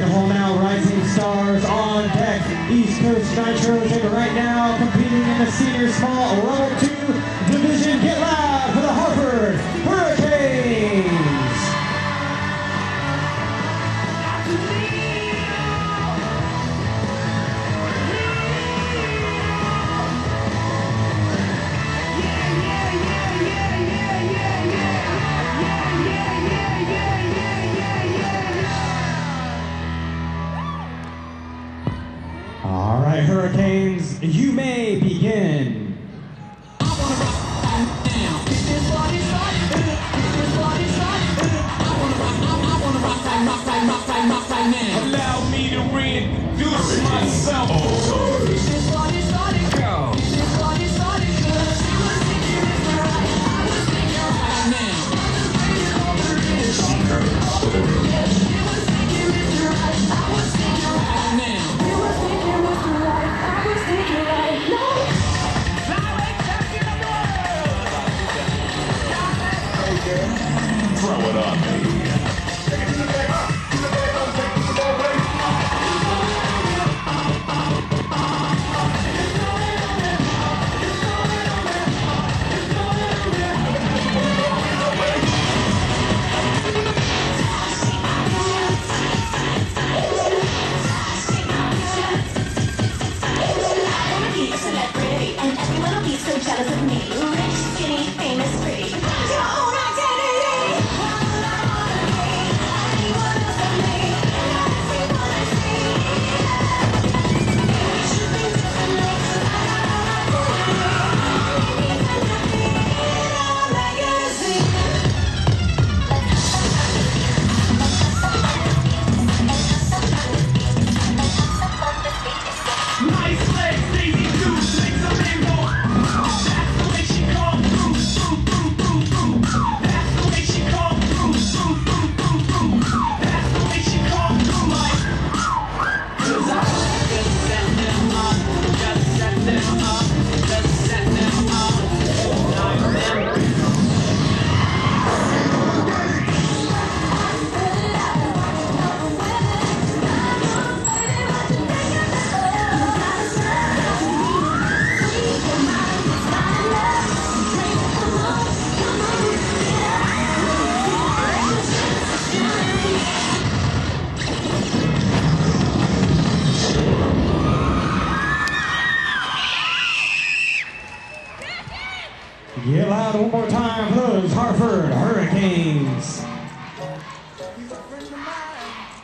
Come on now, rising stars on deck. East Coast Nitros, and right now competing in the senior small level 2 division. Get loud for the Hartford Hurricanes. All right, Hurricanes, you may begin. Allow me to reintroduce myself. Throw it on me. Jealous of me, rich, skinny, famous, pretty. Your own identity. Anyone else but me. Everyone I see. We should think differently. Our legacy. Nice legs, Daisy Dukes, legs of rainbow. That's the way she come through. That's the way she come through. That's the way she come through. Like, 'cause I just set them up, just set them up, just set them up. Knock them. Get loud one more time for those Hartford Hurricanes. He's a friend of mine.